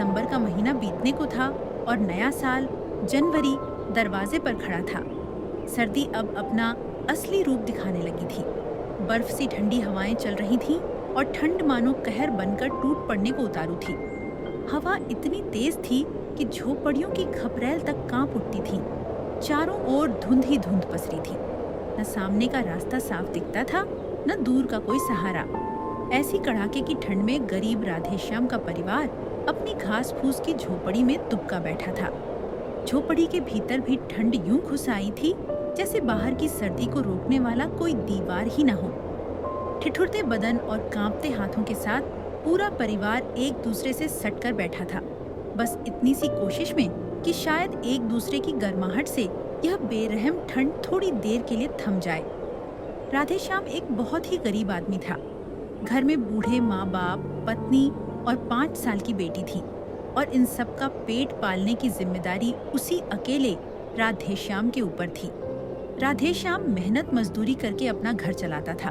दिसंबर का महीना बीतने को था और नया साल जनवरी दरवाजे पर खड़ा था। सर्दी अब अपना असली रूप दिखाने लगी थी। बर्फ सी ठंडी हवाएं चल रही थीं और ठंड मानो कहर बनकर टूट पड़ने को उतारू थी। हवा इतनी तेज थी कि झोपड़ियों की खपरेल तक कांप उठती थी। चारों ओर धुंध ही धुंध पसरी थी। न सामने का रास्ता साफ दिखता था, न दूर का कोई सहारा। ऐसी कड़ाके की ठंड में गरीब राधेश्याम का परिवार अपनी घास फूस की झोपड़ी में दुबका बैठा था। झोपड़ी के भीतर भी ठंड यूं घुस आई थी जैसे बाहर की सर्दी को रोकने वाला कोई दीवार ही न हो। ठिठुरते बदन और कांपते हाथों के साथ पूरा परिवार एक दूसरे से सटकर बैठा था, बस इतनी सी कोशिश में कि शायद एक दूसरे की गर्माहट से यह बेरहम ठंड थोड़ी देर के लिए थम जाए। राधेश्याम एक बहुत ही गरीब आदमी था। घर में बूढ़े माँ बाप, पत्नी और 5 साल की बेटी थी और इन सब का पेट पालने की जिम्मेदारी उसी अकेले राधेश्याम के ऊपर थी। राधेश्याम मेहनत मजदूरी करके अपना घर चलाता था,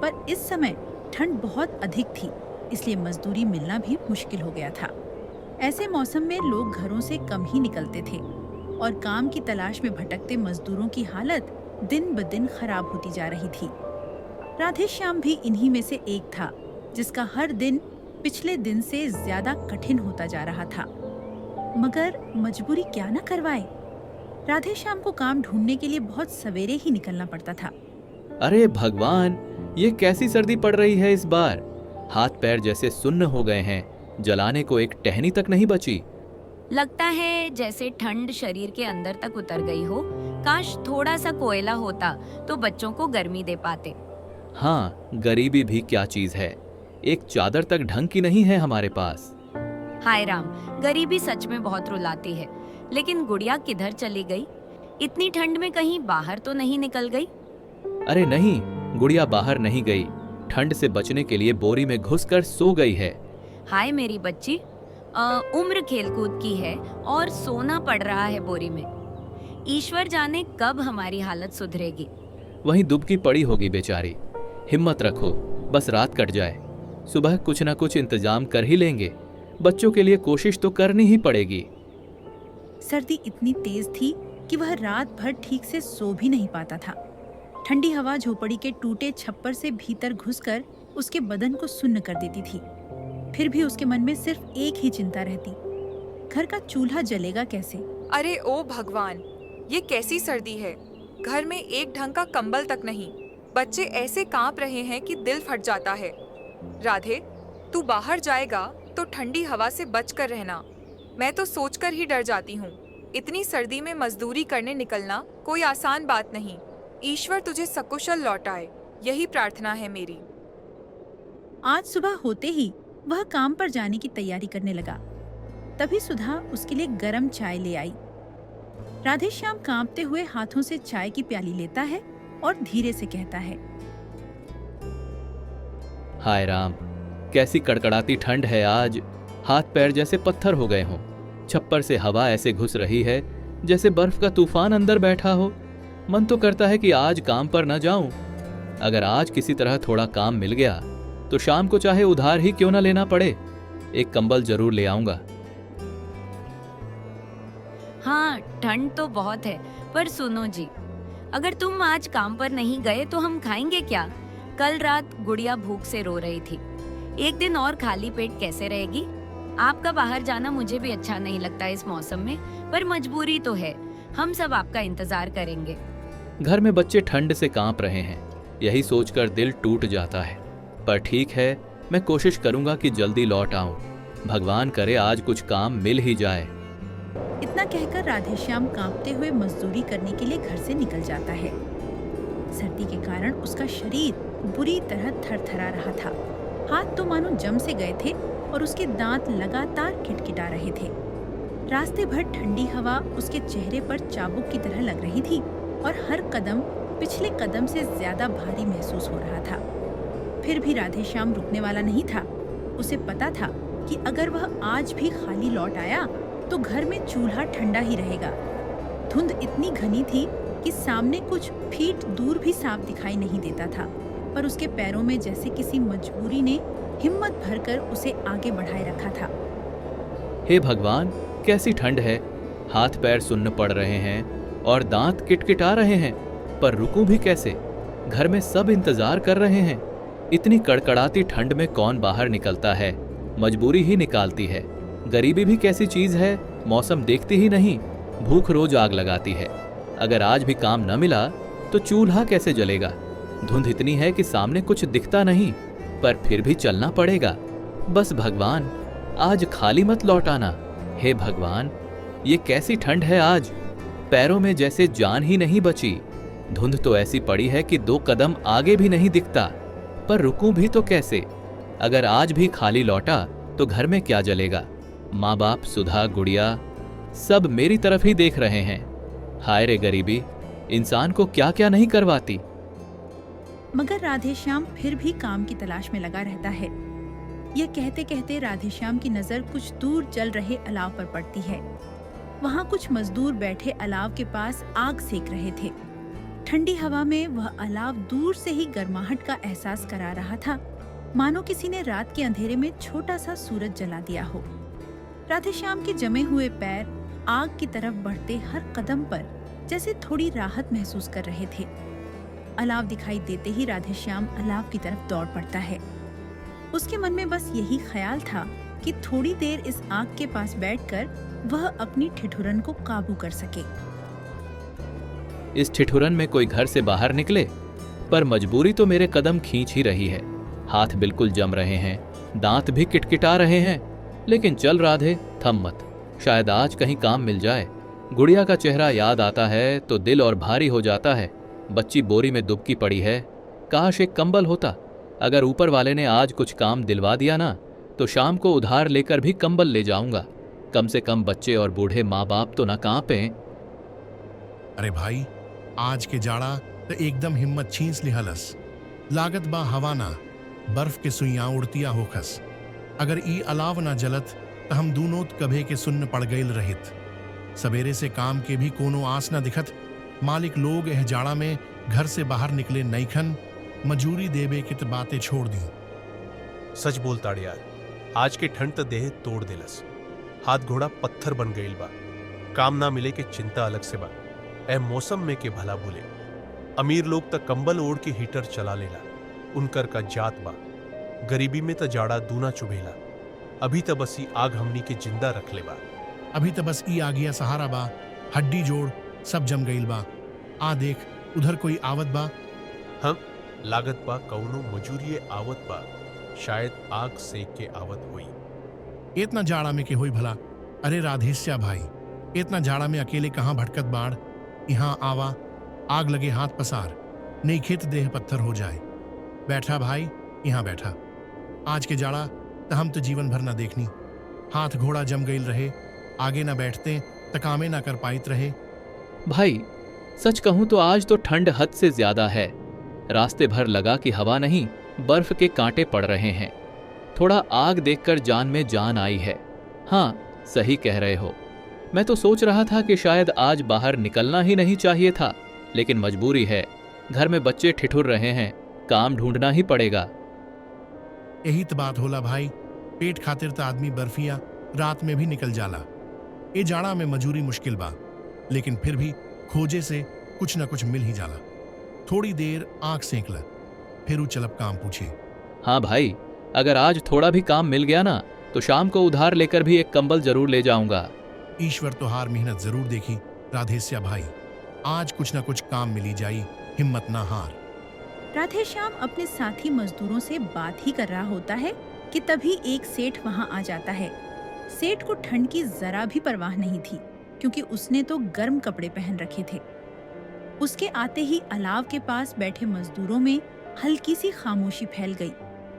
पर इस समय ठंड बहुत अधिक थी, इसलिए मजदूरी मिलना भी मुश्किल हो गया था। ऐसे मौसम में लोग घरों से कम ही निकलते थे और काम की तलाश में भटकते मजदूरों की हालत दिन ब दिन खराब होती जा रही थी। राधेश्याम भी इन्हीं में से एक था, जिसका हर दिन पिछले दिन से ज्यादा कठिन होता जा रहा था। मगर मजबूरी क्या न करवाए। राधेश्याम को काम ढूंढने के लिए बहुत सवेरे ही निकलना पड़ता था। अरे भगवान, ये कैसी सर्दी पड़ रही है इस बार। हाथ पैर जैसे सुन्न हो गए हैं, जलाने को एक टहनी तक नहीं बची। लगता है जैसे ठंड शरीर के अंदर तक उतर गई हो। काश थोड़ा सा कोयला होता तो बच्चों को गर्मी दे पाते। हाँ, गरीबी भी क्या चीज है। एक चादर तक ढंग की नहीं है हमारे पास। हाय राम, गरीबी सच में बहुत रुलाती है। लेकिन गुड़िया किधर चली गई? इतनी ठंड में कहीं बाहर तो नहीं निकल गई? अरे नहीं, गुड़िया बाहर नहीं गई। ठंड से बचने के लिए बोरी में घुसकर सो गई है। हाय मेरी बच्ची, उम्र खेलकूद की है और सोना पड़ रहा है बोरी में। ईश्वर जाने कब हमारी हालत सुधरेगी। वहीं दुबकी पड़ी होगी बेचारी। हिम्मत रखो, बस रात कट जाए, सुबह कुछ ना कुछ इंतजाम कर ही लेंगे। बच्चों के लिए कोशिश तो करनी ही पड़ेगी। सर्दी इतनी तेज थी कि वह रात भर ठीक से सो भी नहीं पाता था। ठंडी हवा झोपड़ी के टूटे छप्पर से भीतर घुसकर उसके बदन को सुन्न कर देती थी। फिर भी उसके मन में सिर्फ एक ही चिंता रहती, घर का चूल्हा जलेगा कैसे। अरे ओ भगवान, ये कैसी सर्दी है। घर में एक ढंग का कंबल तक नहीं। बच्चे ऐसे कांप रहे हैं कि दिल फट जाता है। राधे, तू बाहर जाएगा तो ठंडी हवा से बचकर रहना। मैं तो सोचकर ही डर जाती हूँ। इतनी सर्दी में मजदूरी करने निकलना कोई आसान बात नहीं। ईश्वर तुझे सकुशल लौटाए, यही प्रार्थना है मेरी। आज सुबह होते ही वह काम पर जाने की तैयारी करने लगा। तभी सुधा उसके लिए गरम चाय ले आई। राधेश्याम कांपते हुए हाथों से चाय की प्याली लेता है और धीरे से कहता है, हाय राम, कैसी कड़कड़ाती ठंड है आज। हाथ पैर जैसे पत्थर हो गए हों। छप्पर से हवा ऐसे घुस रही है जैसे बर्फ का तूफान अंदर बैठा हो। मन तो करता है कि आज काम पर न जाऊं। अगर आज किसी तरह थोड़ा काम मिल गया तो शाम को चाहे उधार ही क्यों न लेना पड़े, एक कंबल जरूर ले आऊंगा। हाँ, ठंड तो बहुत है, पर सुनो जी, अगर तुम आज काम पर नहीं गए तो हम खाएंगे क्या? कल रात गुड़िया भूख से रो रही थी। एक दिन और खाली पेट कैसे रहेगी? आपका बाहर जाना मुझे भी अच्छा नहीं लगता इस मौसम में, पर मजबूरी तो है। हम सब आपका इंतजार करेंगे। घर में बच्चे ठंड से कांप रहे हैं, यही सोचकर दिल टूट जाता है। पर ठीक है, मैं कोशिश करूंगा कि जल्दी लौट आऊं। भगवान करे आज कुछ काम मिल ही जाए। इतना कहकर राधेश्याम कांपते हुए मजदूरी करने के लिए घर से निकल जाता है। सर्दी के कारण उसका शरीर बुरी तरह थरथरा रहा था। हाथ तो मानो जम से गए थे और उसके दांत लगातार खिटखिटा रहे थे। रास्ते भर ठंडी हवा उसके चेहरे पर चाबुक की तरह लग रही थी और हर कदम पिछले कदम से ज्यादा भारी महसूस हो रहा था। फिर भी राधेश्याम रुकने वाला नहीं था। उसे पता था कि अगर वह आज भी खाली लौट आया तो घर में चूल्हा ठंडा ही रहेगा। धुंध इतनी घनी थी कि सामने कुछ फीट दूर भी साफ दिखाई नहीं देता था, पर उसके पैरों में जैसे किसी मजबूरी ने हिम्मत भरकर उसे आगे बढ़ाए रखा था। हे भगवान, कैसी ठंड है। हाथ पैर सुन्न पड़ रहे हैं और दांत किटकिटा रहे हैं, पर रुकूं भी कैसे? घर में सब इंतजार कर रहे हैं। इतनी कड़कड़ाती ठंड में कौन बाहर निकलता है? मजबूरी ही निकालती है। गरीबी भी कैसी चीज है, मौसम देखती ही नहीं, भूख रोज आग लगाती है। अगर आज भी काम न मिला तो चूल्हा कैसे जलेगा? धुंध इतनी है कि सामने कुछ दिखता नहीं, पर फिर भी चलना पड़ेगा। बस भगवान, आज खाली मत लौटाना। हे भगवान, ये कैसी ठंड है आज, पैरों में जैसे जान ही नहीं बची। धुंध तो ऐसी पड़ी है कि 2 कदम आगे भी नहीं दिखता, पर रुकूं भी तो कैसे? अगर आज भी खाली लौटा तो घर में क्या जलेगा? माँ बाप, सुधा, गुड़िया सब मेरी तरफ ही देख रहे हैं। हाय रे गरीबी, इंसान को क्या क्या नहीं करवाती। मगर राधेश्याम फिर भी काम की तलाश में लगा रहता है। यह कहते कहते राधेश्याम की नजर कुछ दूर जल रहे अलाव पर पड़ती है। वहाँ कुछ मजदूर बैठे अलाव के पास आग सेक रहे थे। ठंडी हवा में वह अलाव दूर से ही गर्माहट का एहसास करा रहा था, मानो किसी ने रात के अंधेरे में छोटा सा सूरज जला दिया हो। राधेश्याम के जमे हुए पैर आग की तरफ बढ़ते हर कदम पर जैसे थोड़ी राहत महसूस कर रहे थे। अलाव दिखाई देते ही राधेश्याम अलाव की तरफ दौड़ पड़ता है। उसके मन में बस यही ख्याल था कि थोड़ी देर इस आग के पास बैठकर वह अपनी ठिठुरन को काबू कर सके। इस ठिठुरन में कोई घर से बाहर निकले, पर मजबूरी तो मेरे कदम खींच ही रही है। हाथ बिल्कुल जम रहे हैं, दांत भी किटकिटा रहे हैं, लेकिन चल राधे, थम मत। शायद आज कहीं काम मिल जाए। गुड़िया का चेहरा याद आता है तो दिल और भारी हो जाता है। बच्ची बोरी में दुबकी पड़ी है, काश एक कंबल होता। अगर ऊपर वाले ने आज कुछ काम दिलवा दिया ना, तो शाम को उधार लेकर भी कंबल ले जाऊंगा। कम से कम बच्चे और बूढ़े माँ बाप तो ना कांपें। अरे भाई, आज के जाड़ा तो एकदम हिम्मत छींस लिहलस। लागत बा हवाना, बर्फ के सुइयां उड़तिया होखस। अगर ई अलाव ना जलत तो हम दूनों कभे के सुन्न पड़ गईल रहित। सवेरे से काम के भी कोनो आस न दिखत। मालिक लोग एह जाड़ा में घर से बाहर निकले नईखन, मजूरी देबे की तो बातें छोड़ दी। सच बोलता यार, आज के ठंड तो देह तोड़ देलस। हाथ घोड़ा पत्थर बन गईल बा। काम ना मिले के चिंता अलग से बा। ए मौसम में के भला भूले। अमीर लोग तो कंबल ओढ़ के हीटर चला लेला, उनकर का जात बा। गरीबी में तो जाड़ा दूना चुभेला। अभी तो बस ई आग हमनी के जिंदा रख ले बा। अभी तो बस ई आगिया सहारा बा, हड्डी जोड़ सब जम गईल बा। आ देख, उधर कोई आवत बा। हम लागत बा कौनो मजूरिये आवत बा। शायद आग सेक के आवत हुई। इतना जाड़ा में के होई भला? अरे राधेश्या भाई, इतना जाड़ा में अकेले कहाँ भटकत बाड़? यहाँ आवा, आग लगे हाथ पसार, नहीं खेत देह पत्थर हो जाए। बैठा भाई, यहाँ बैठा। आज के जाड़ा तो हम तो जीवन भर ना देखनी। हाथ घोड़ा जम गईल रहे, आगे ना बैठते तो कामे ना कर पाइत रहे। भाई, सच कहूं तो आज तो ठंड हद से ज्यादा है। रास्ते भर लगा कि हवा नहीं, बर्फ के कांटे पड़ रहे हैं। थोड़ा आग देखकर जान में जान आई है। हाँ, सही कह रहे हो। मैं तो सोच रहा था कि शायद आज बाहर निकलना ही नहीं चाहिए था, लेकिन मजबूरी है। घर में बच्चे ठिठुर रहे हैं, काम ढूंढना ही पड़ेगा। यही तो बात होला भाई, पेट खातिर तो आदमी बर्फिया रात में भी निकल जाला। ये जाड़ा में मजूरी मुश्किल बा, लेकिन फिर भी खोजे से कुछ न कुछ मिल ही जाला। थोड़ी देर आंख सेंक ल, फिर ऊ चलब काम पूछे। हाँ भाई, अगर आज थोड़ा भी काम मिल गया ना, तो शाम को उधार लेकर भी एक कंबल जरूर ले जाऊंगा। ईश्वर तो हार मेहनत जरूर देखी राधेश्या भाई। आज कुछ न कुछ काम मिली जाई, हिम्मत ना हार। राधेश्याम अपने साथी मजदूरों से बात ही कर रहा होता है कि तभी एक सेठ वहां आ जाता है। सेठ को ठंड की जरा भी परवाह नहीं थी, क्योंकि उसने तो गर्म कपड़े पहन रखे थे। उसके आते ही अलाव के पास बैठे मजदूरों में हल्की सी खामोशी फैल गई,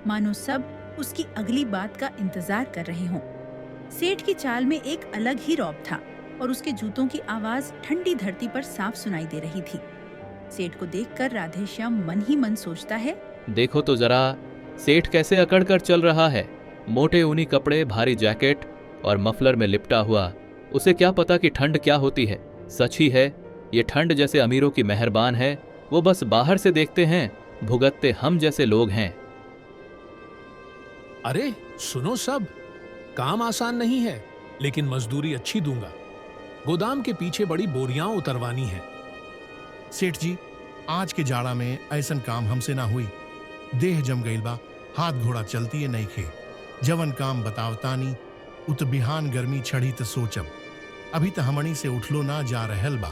मानो सब उसकी अगली बात का इंतजार कर रहे हों। सेठ की चाल में एक अलग ही रौब था और उसके जूतों की आवाज ठंडी धरती पर साफ सुनाई दे रही थी। सेठ को देखकर राधेश्याम मन ही मन सोचता है, देखो तो जरा, सेठ कैसे अकड़ कर चल रहा है। मोटे ऊनी कपड़े, भारी जैकेट और मफलर में लिपटा हुआ। उसे क्या पता कि ठंड क्या होती है। सच ही है, ये ठंड जैसे अमीरों की मेहरबान है। वो बस बाहर से देखते हैं, भुगतते हम जैसे लोग हैं। अरे सुनो सब, काम आसान नहीं है। लेकिन मजदूरी अच्छी दूंगा। गोदाम के पीछे बड़ी बोरियां उतरवानी है। सेठ जी, आज के जाड़ा में ऐसन काम हमसे ना हुई। देह जम गईल बा, हाथ घोड़ा चलती है नहीं खे। जवन काम बतावतानी उत बिहान गर्मी छड़ी त सोचब। अभी त हमनी से उठलो ना जा रहल बा।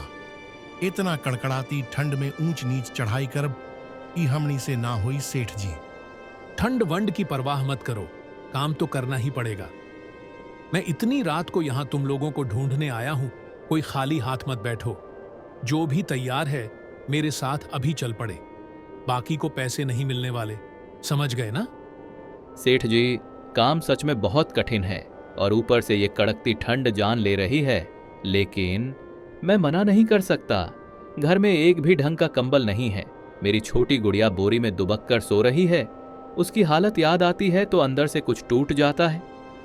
इतना कड़कड़ाती ठंड में ऊंच नीच चढ़ाई करब, ई हमनी से ना हुई सेठ जी। ठंड वंड की परवाह मत करो, काम तो करना ही पड़ेगा। मैं इतनी रात को यहां तुम लोगों को ढूंढने आया हूं, कोई खाली हाथ मत बैठो। जो भी तैयार है मेरे साथ अभी चल पड़े, बाकी को पैसे नहीं मिलने वाले, समझ गए ना? सेठ जी, काम सच में बहुत कठिन है और ऊपर से ये कड़कती ठंड जान ले रही है, लेकिन मैं मना नहीं कर सकता। घर में एक भी ढंग का कंबल नहीं है। मेरी छोटी गुड़िया बोरी में दुबक कर सो रही है। उसकी हालत याद आती है तो अंदर से कुछ टूट जाता है।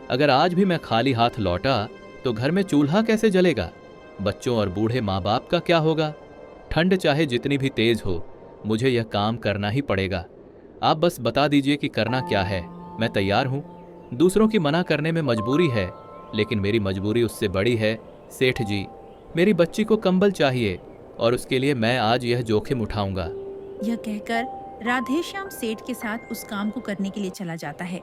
अगर आज भी मैं खाली हाथ लौटा तो घर में चूल्हा कैसे जलेगा? बच्चों और बूढ़े माँ बाप का क्या होगा? ठंड चाहे जितनी भी तेज हो, मुझे यह काम करना ही पड़ेगा। आप बस बता दीजिए कि करना क्या है, मैं तैयार हूँ। दूसरों की मना करने में मजबूरी है, लेकिन मेरी मजबूरी उससे बड़ी है। सेठ जी, मेरी बच्ची को कंबल चाहिए और उसके लिए मैं आज यह जोखिम उठाऊंगा। यह कहकर राधेश्याम सेठ के साथ उस काम को करने के लिए चला जाता है।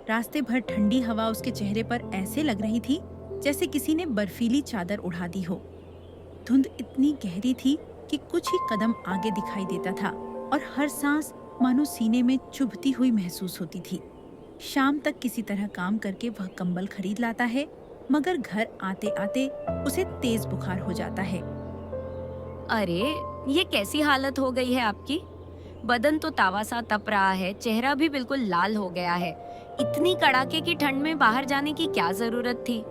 रास्ते भर ठंडी हवा उसके चेहरे पर ऐसे लग रही थी जैसे किसी ने बर्फीली चादर उड़ा दी हो। धुंध इतनी गहरी थी कि कुछ ही कदम आगे दिखाई देता था और हर सांस मानो सीने में चुभती हुई महसूस होती थी। शाम तक किसी तरह काम करके वह कंबल खरीद लाता है, मगर घर आते आते उसे तेज बुखार हो जाता है। अरे, ये कैसी हालत हो गई है आपकी? बदन तो तावा सा तप रहा है, चेहरा भी बिल्कुल लाल हो गया है। इतनी कड़ाके की ठंड में बाहर जाने की क्या जरूरत थी?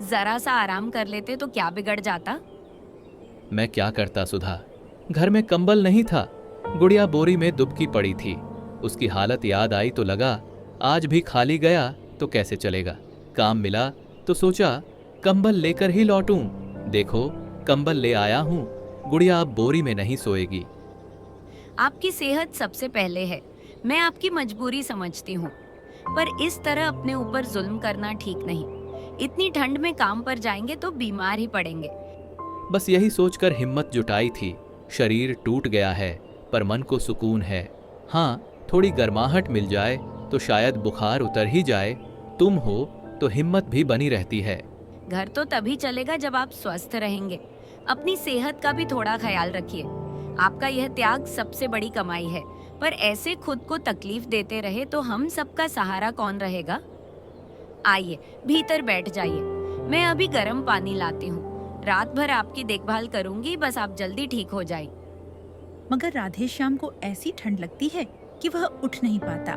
जरा सा आराम कर लेते तो क्या बिगड़ जाता? मैं क्या करता सुधा, घर में कंबल नहीं था। गुड़िया बोरी में दुबकी पड़ी थी। उसकी हालत याद आई तो लगा आज भी खाली गया तो कैसे चलेगा। काम मिला तो सोचा कंबल लेकर ही लौटूं। देखो, कंबल ले आया हूं। गुड़िया अब बोरी में नहीं सोएगी। आपकी सेहत सबसे पहले है। मैं आपकी मजबूरी समझती हूँ, पर इस तरह अपने ऊपर जुल्म करना ठीक नहीं। इतनी ठंड में काम पर जाएंगे तो बीमार ही पड़ेंगे। बस यही सोचकर हिम्मत जुटाई थी। शरीर टूट गया है पर मन को सुकून है। हाँ, थोड़ी गर्माहट मिल जाए तो शायद बुखार उतर ही जाए। तुम हो तो हिम्मत भी बनी रहती है। घर तो तभी चलेगा जब आप स्वस्थ रहेंगे। अपनी सेहत का भी थोड़ा ख्याल रखिए। आपका यह त्याग सबसे बड़ी कमाई है, पर ऐसे खुद को तकलीफ देते रहे तो हम सबका सहारा कौन रहेगा? आइए, भीतर बैठ जाइए। मैं अभी गर्म पानी लाती हूँ। रात भर आपकी देखभाल करूंगी, बस आप जल्दी ठीक हो जाइए। मगर राधेश्याम को ऐसी ठंड लगती है कि वह उठ नहीं पाता।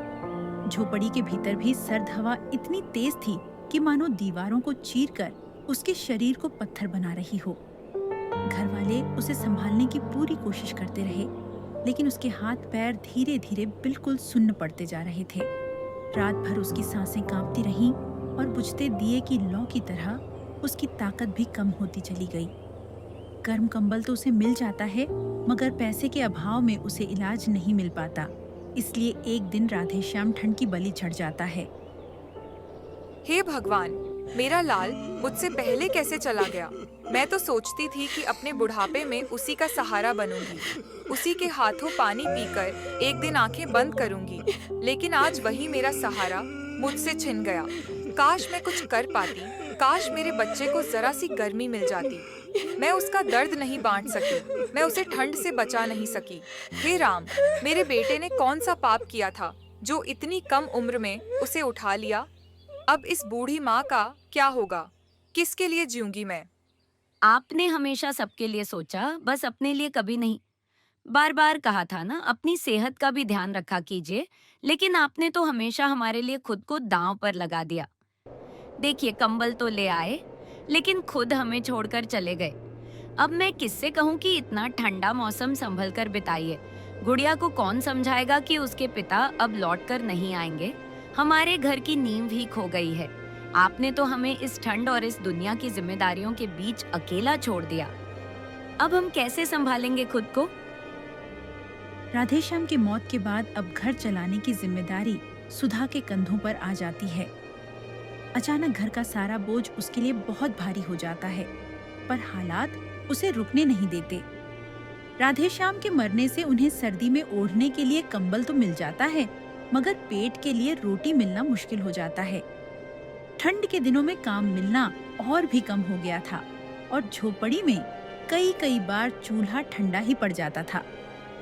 झोपड़ी के भीतर भी सर्द हवा इतनी तेज थी कि मानो दीवारों को चीरकर उसके शरीर को पत्थर बना रही हो। घर वाले उसे संभालने की पूरी कोशिश करते रहे, लेकिन उसके हाथ पैर धीरे धीरे बिल्कुल सुन्न पड़ते जा रहे थे। रात भर उसकी सांसें कांपती रहीं और बुझते दिए की लौ की तरह उसकी ताकत भी कम होती चली गई। गर्म कंबल तो उसे मिल जाता है, मगर पैसे के अभाव में उसे इलाज नहीं मिल पाता। इसलिए एक दिन राधेश्याम ठंड की बलि चढ़ जाता है। हे भगवान, मेरा लाल मुझसे पहले कैसे चला गया? मैं तो सोचती थी कि अपने बुढ़ापे में उसी का सहारा बनूंगी, उसी के हाथों पानी पीकर एक दिन आंखें बंद करूंगी। लेकिन आज वही मेरा सहारा मुझसे छिन गया। काश मैं कुछ कर पाती, काश मेरे बच्चे को जरा सी गर्मी मिल जाती। मैं उसका दर्द नहीं बांट सकी, मैं उसे ठंड से बचा नहीं सकी। हे राम, मेरे बेटे ने कौन सा पाप किया था जो इतनी कम उम्र में उसे उठा लिया? अब इस बूढ़ी माँ का क्या होगा? किसके लिए जीऊंगी मैं? आपने हमेशा सबके लिए सोचा, बस अपने लिए कभी नहीं। बार बार कहा था ना, अपनी सेहत का भी ध्यान रखा कीजिए, लेकिन आपने तो हमेशा हमारे लिए खुद को दांव पर लगा दिया। देखिए, कंबल तो ले आए, लेकिन खुद हमें छोड़कर चले गए। अब मैं किससे कहूँ कि इतना ठंडा मौसम संभल कर बिताइए। गुड़िया को कौन समझाएगा कि उसके पिता अब लौटकर नहीं आएंगे? हमारे घर की नींव ही खो गई है। आपने तो हमें इस ठंड और इस दुनिया की जिम्मेदारियों के बीच अकेला छोड़ दिया। अब हम कैसे संभालेंगे खुद को? राधेश्याम की मौत के बाद अब घर चलाने की जिम्मेदारी सुधा के कंधों पर आ जाती है। अचानक घर का सारा बोझ उसके लिए बहुत भारी हो जाता है, पर हालात उसे रुकने नहीं देते। राधेश्याम के मरने से उन्हें सर्दी में ओढ़ने के लिए कंबल तो मिल जाता है, मगर पेट के लिए रोटी मिलना मुश्किल हो जाता है। ठंड के दिनों में काम मिलना और भी कम हो गया था और झोपड़ी में कई बार चूल्हा ठंडा ही पड़ जाता था।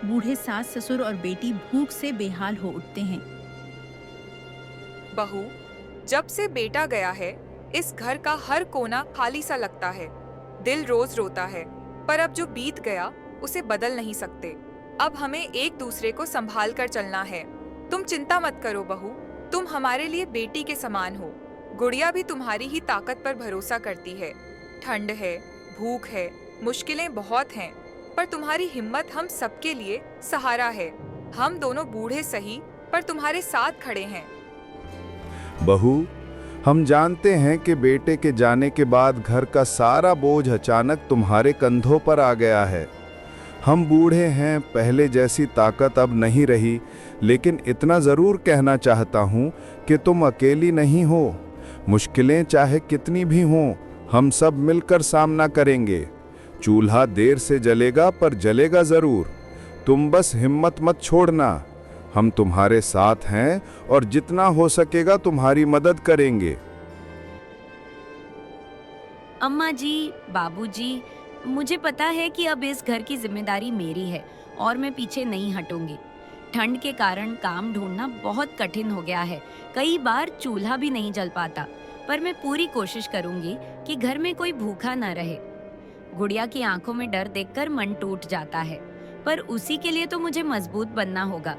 बूढ़े सास ससुर और बेटी भूख से बेहाल हो उठते हैं। बहू, जब से बेटा गया है इस घर का हर कोना खाली सा लगता है। दिल रोज रोता है, पर अब जो बीत गया उसे बदल नहीं सकते। अब हमें एक दूसरे को संभाल कर चलना है। तुम चिंता मत करो बहू, तुम हमारे लिए बेटी के समान हो। गुड़िया भी तुम्हारी ही ताकत पर भरोसा करती है। ठंड है, भूख है, मुश्किलें बहुत हैं, पर तुम्हारी हिम्मत हम सबके लिए सहारा है। हम दोनों बूढ़े सही, पर तुम्हारे साथ खड़े हैं। बहू, हम जानते हैं कि बेटे के जाने के बाद घर का सारा बोझ अचानक तुम्हारे कंधों पर आ गया है। हम बूढ़े हैं, पहले जैसी ताकत अब नहीं रही, लेकिन इतना ज़रूर कहना चाहता हूँ कि तुम अकेली नहीं हो। मुश्किलें चाहे कितनी भी हों, हम सब मिलकर सामना करेंगे। चूल्हा देर से जलेगा, पर जलेगा ज़रूर। तुम बस हिम्मत मत छोड़ना। हम तुम्हारे साथ हैं और जितना हो सकेगा तुम्हारी मदद करेंगे। अम्मा जी, बाबूजी, मुझे पता है कि अब इस घर की जिम्मेदारी मेरी है और मैं पीछे नहीं हटूंगी। ठंड के कारण काम ढूंढना बहुत कठिन हो गया है। कई बार चूल्हा भी नहीं जल पाता, पर मैं पूरी कोशिश करूंगी कि घर में कोई भूखा न रहे। गुड़िया की आंखों में डर देखकर मन टूट जाता है, पर उसी के लिए तो मुझे मजबूत बनना होगा।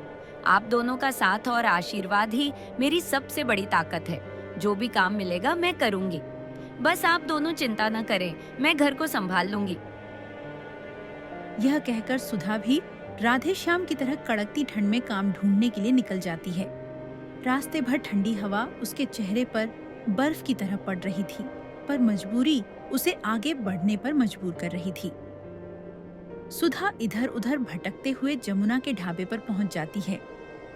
आप दोनों का साथ और आशीर्वाद ही मेरी सबसे बड़ी ताकत है। जो भी काम मिलेगा मैं करूंगी। बस आप दोनों चिंता न करें, मैं घर को संभाल लूंगी। यह कहकर सुधा भी राधेश्याम की तरह कड़कती ठंड में काम ढूंढने के लिए निकल जाती है। रास्ते भर ठंडी हवा उसके चेहरे पर बर्फ की तरह पड़ रही थी, पर मजबूरी उसे आगे बढ़ने पर मजबूर कर रही थी। सुधा इधर उधर भटकते हुए जमुना के ढाबे पर पहुंच जाती है।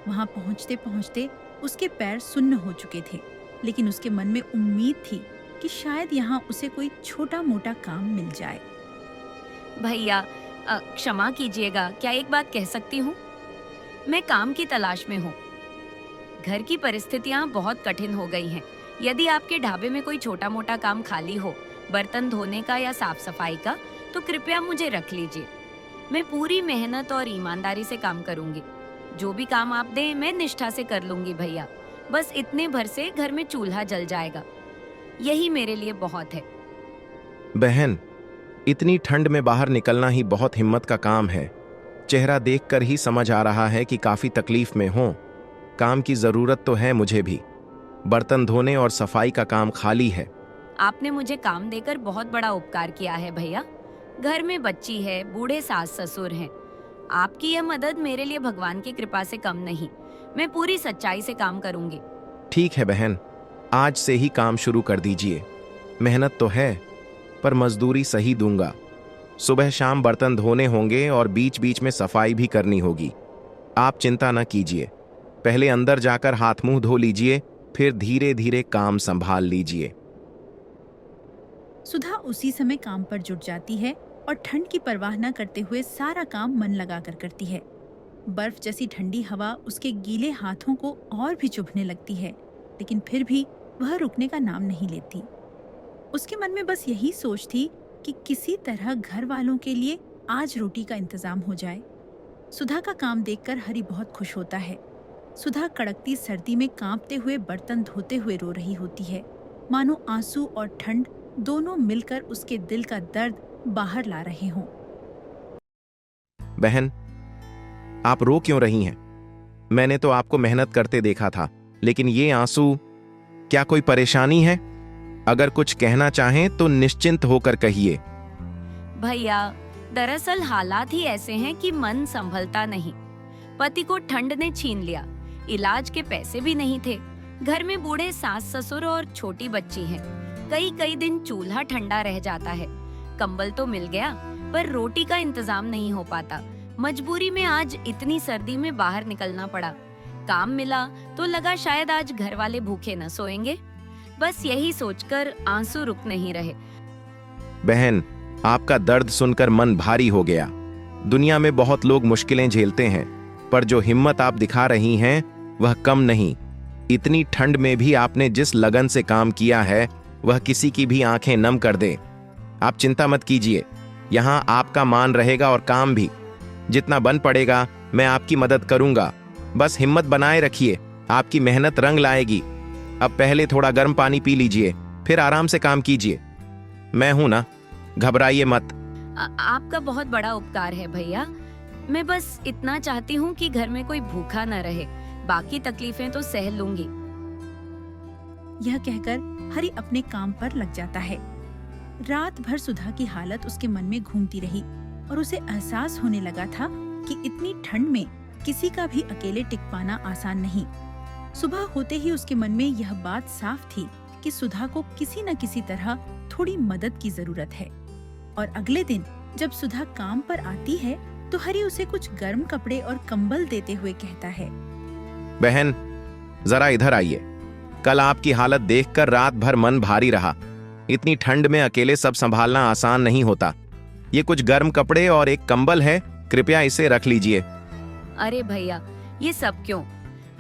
वहां पहुंचते पहुंचते उसके पैर सुन्न हो चुके थे, लेकिन उसके मन में उम्मीद थी कि शायद यहाँ उसे कोई छोटा मोटा काम मिल जाए। भैया, क्षमा कीजिएगा, क्या एक बात कह सकती हूँ? मैं काम की तलाश में हूँ। घर की परिस्थितियाँ बहुत कठिन हो गई हैं। यदि आपके ढाबे में कोई छोटा मोटा काम खाली हो, बर्तन धोने का या साफ सफाई का, तो कृपया मुझे रख लीजिए। मैं पूरी मेहनत और ईमानदारी से काम करूंगी। जो भी काम आप दें मैं निष्ठा से कर लूंगी भैया। बस इतने भर से घर में चूल्हा जल जाएगा, यही मेरे लिए बहुत है। बहन, इतनी ठंड में बाहर निकलना ही बहुत हिम्मत का काम है। चेहरा देखकर ही समझ आ रहा है कि काफी तकलीफ में हो। काम की जरूरत तो है मुझे भी। बर्तन धोने और सफाई का काम खाली है। आपने मुझे काम देकर बहुत बड़ा उपकार किया है भैया। घर में बच्ची है, बूढ़े सास ससुर हैं। आपकी यह मदद मेरे लिए भगवान की कृपा से कम नहीं। मैं पूरी सच्चाई से काम करूंगी। ठीक है बहन, आज से ही काम शुरू कर दीजिए। मेहनत तो है, पर मजदूरी सही दूंगा। सुबह शाम बर्तन धोने होंगे और बीच बीच में सफाई भी करनी होगी। आप चिंता न कीजिए। पहले अंदर जाकर हाथ मुंह धो लीजिए, फिर धीरे धीरे काम संभाल लीजिए। सुधा उसी समय काम पर जुट जाती है और ठंड की परवाह न करते हुए सारा काम मन लगाकर करती है। बर्फ जैसी ठंडी हवा उसके गीले हाथों को और भी चुभने लगती है, लेकिन फिर भी वह रुकने का नाम नहीं लेती। उसके मन में बस यही सोच थी कि किसी तरह घर वालों के लिए आज रोटी का इंतजाम हो जाए। सुधा का काम देखकर हरि बहुत खुश होता है। सुधा कड़कती सर्दी में कांपते हुए बर्तन धोते हुए रो रही होती है, मानो आंसू और ठंड दोनों मिलकर उसके दिल का दर्द बाहर ला रहे हों। बहन, आप रो क्यों रही हैं? मैंने तो आपको मेहनत करते देखा था, लेकिन ये आंसू, क्या कोई परेशानी है? अगर कुछ कहना चाहें तो निश्चिंत होकर कहिए। भैया, दरअसल हालात ही ऐसे हैं कि मन संभलता नहीं। पति को ठंड ने छीन लिया, इलाज के पैसे भी नहीं थे। घर में बूढ़े सास ससुर और छोटी बच्ची है। कई दिन चूल्हा ठंडा रह जाता है। कंबल तो मिल गया, पर रोटी का इंतजाम नहीं हो पाता। मजबूरी में आज इतनी सर्दी में बाहर निकलना पड़ा। काम मिला तो लगा शायद आज घर वाले भूखे न सोएंगे। बस यही सोचकर आंसू रुक नहीं रहे। बहन, आपका दर्द सुनकर मन भारी हो गया। दुनिया में बहुत लोग मुश्किलें झेलते हैं, पर जो हिम्मत आप दिखा रही हैं वह कम नहीं। इतनी ठंड में भी आपने जिस लगन से काम किया है वह किसी की भी आंखें नम कर दे। आप चिंता मत कीजिए, यहाँ आपका मान रहेगा और काम भी। जितना बन पड़ेगा मैं आपकी मदद करूंगा। बस हिम्मत बनाए रखिए, आपकी मेहनत रंग लाएगी। अब पहले थोड़ा गर्म पानी पी लीजिए, फिर आराम से काम कीजिए। मैं हूं ना, घबराइए मत। आपका बहुत बड़ा उपकार है भैया। मैं बस इतना चाहती हूँ कि घर में कोई भूखा न रहे, बाकी तकलीफें तो सह लूंगी। यह कहकर हरि अपने काम पर लग जाता है। रात भर सुधा की हालत उसके मन में घूमती रही और उसे एहसास होने लगा था कि इतनी ठंड में किसी का भी अकेले टिक पाना आसान नहीं। सुबह होते ही उसके मन में यह बात साफ थी कि सुधा को किसी न किसी तरह थोड़ी मदद की जरूरत है। और अगले दिन जब सुधा काम पर आती है तो हरि उसे कुछ गर्म कपड़े और कंबल देते हुए कहता है, बहन, जरा इधर आइए। कल आपकी हालत देखकर रात भर मन भारी रहा। इतनी ठंड में अकेले सब संभालना आसान नहीं होता। ये कुछ गर्म कपड़े और एक कंबल है, कृपया इसे रख लीजिए। अरे भैया, ये सब क्यों?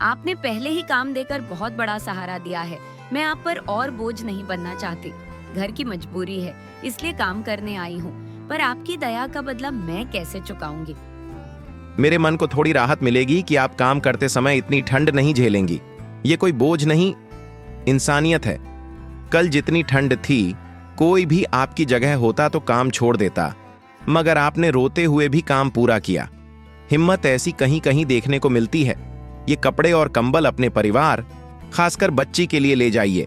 आपने पहले ही काम देकर बहुत बड़ा सहारा दिया है। मैं आप पर और बोझ नहीं बनना चाहती। घर की मजबूरी है, इसलिए काम करने आई हूँ, पर आपकी दया का बदला मैं कैसे चुकाऊंगी? मेरे मन को थोड़ी राहत मिलेगी कि आप काम करते समय इतनी ठंड नहीं झेलेंगी। ये कोई बोझ नहीं, इंसानियत है। कल जितनी ठंड थी, कोई भी आपकी जगह होता तो काम छोड़ देता, मगर आपने रोते हुए भी काम पूरा किया। हिम्मत ऐसी कहीं कहीं देखने को मिलती है। ये कपड़े और कंबल अपने परिवार, खासकर बच्ची के लिए ले जाइए।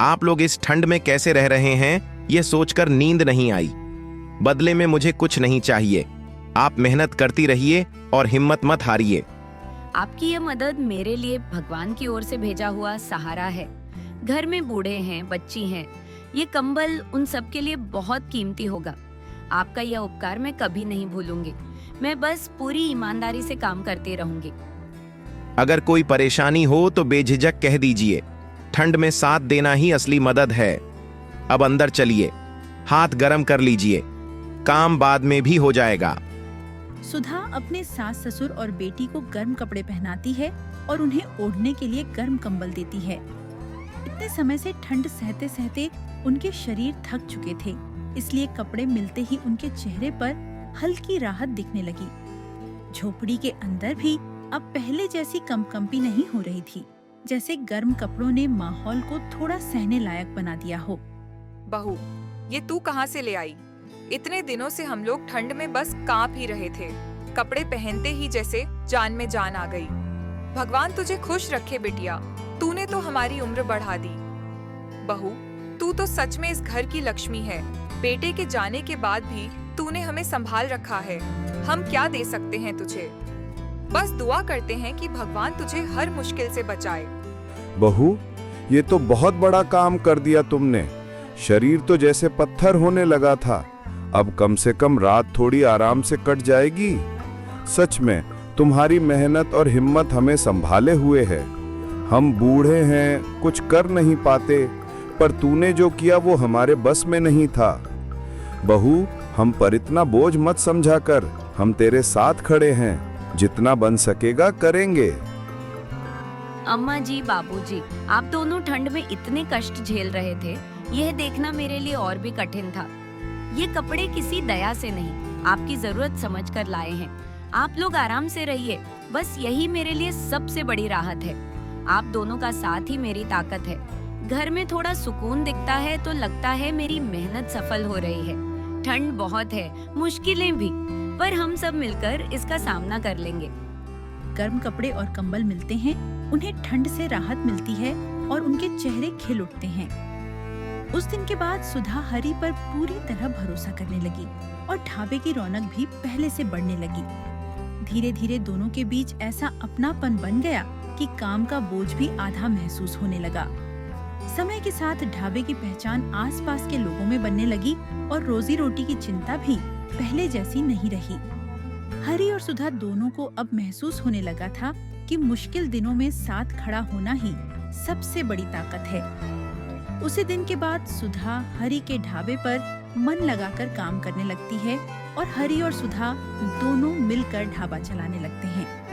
आप लोग इस ठंड में कैसे रह रहे हैं, ये सोचकर नींद नहीं आई। बदले में मुझे कुछ नहीं चाहिए। आप मेहनत करती रहिए और हिम्मत मत हारिए। आपकी यह मदद मेरे लिए भगवान की ओर से भेजा हुआ सहारा है। घर में बूढ़े हैं, बच्ची हैं, ये कंबल उन सब के लिए बहुत कीमती होगा। आपका यह उपकार मैं कभी नहीं भूलूंगी। मैं बस पूरी ईमानदारी से काम करती रहूंगी। अगर कोई परेशानी हो तो बेझिझक कह दीजिए। ठंड में साथ देना ही असली मदद है। अब अंदर चलिए, हाथ गर्म कर लीजिए, काम बाद में भी हो जाएगा। सुधा अपने सास ससुर और बेटी को गर्म कपड़े पहनाती है और उन्हें ओढ़ने के लिए गर्म कंबल देती है। इतने समय से ठंड सहते सहते उनके शरीर थक चुके थे, इसलिए कपड़े मिलते ही उनके चेहरे पर हल्की राहत दिखने लगी। झोपड़ी के अंदर भी अब पहले जैसी कंपकंपी नहीं हो रही थी, जैसे गर्म कपड़ों ने माहौल को थोड़ा सहने लायक बना दिया हो। बहू, ये तू कहाँ से ले आई? इतने दिनों से हम लोग ठंड में बस कांप ही रहे थे। कपड़े पहनते ही जैसे जान में जान आ गई। भगवान तुझे खुश रखे बिटिया, तूने तो हमारी उम्र बढ़ा दी। बहू, तू तो सच में इस घर की लक्ष्मी है। बेटे के जाने के बाद भी तूने हमें संभाल रखा है। हम क्या दे सकते हैं तुझे? बस दुआ करते हैं कि भगवान तुझे हर मुश्किल से बचाए। बहू, ये तो बहुत बड़ा काम कर दिया तुमने। शरीर तो जैसे पत्थर होने लगा था, अब कम से कम रात थोड़ी आराम से कट जाएगी। सच में तुम्हारी मेहनत और हिम्मत हमें संभाले हुए है। हम बूढ़े हैं, कुछ कर नहीं पाते, पर तूने जो किया वो हमारे बस में नहीं था। बहू, हम पर इतना बोझ मत समझा कर, हम तेरे साथ खड़े हैं। जितना बन सकेगा करेंगे। अम्मा जी, बाबूजी, आप दोनों ठंड में इतने कष्ट झेल रहे थे, यह देखना मेरे लिए और भी कठिन था। ये कपड़े किसी दया से नहीं, आपकी जरूरत समझकर लाए हैं। आप लोग आराम से रहिए, बस यही मेरे लिए सबसे बड़ी राहत है। आप दोनों का साथ ही मेरी ताकत है। घर में थोड़ा सुकून दिखता है तो लगता है मेरी मेहनत सफल हो रही है। ठंड बहुत है, मुश्किलें भी, पर हम सब मिलकर इसका सामना कर लेंगे। गर्म कपड़े और कंबल मिलते हैं, उन्हें ठंड से राहत मिलती है और उनके चेहरे खिल उठते हैं। उस दिन के बाद सुधा हरि पर पूरी तरह भरोसा करने लगी और ढाबे की रौनक भी पहले से बढ़ने लगी। धीरे धीरे दोनों के बीच ऐसा अपनापन बन गया कि काम का बोझ भी आधा महसूस होने लगा। समय के साथ ढाबे की पहचान आसपास के लोगों में बनने लगी और रोजी रोटी की चिंता भी पहले जैसी नहीं रही। हरि और सुधा दोनों को अब महसूस होने लगा था कि मुश्किल दिनों में साथ खड़ा होना ही सबसे बड़ी ताकत है। उसी दिन के बाद सुधा हरि के ढाबे पर मन लगाकर काम करने लगती है और हरि और सुधा दोनों मिलकर ढाबा चलाने लगते हैं।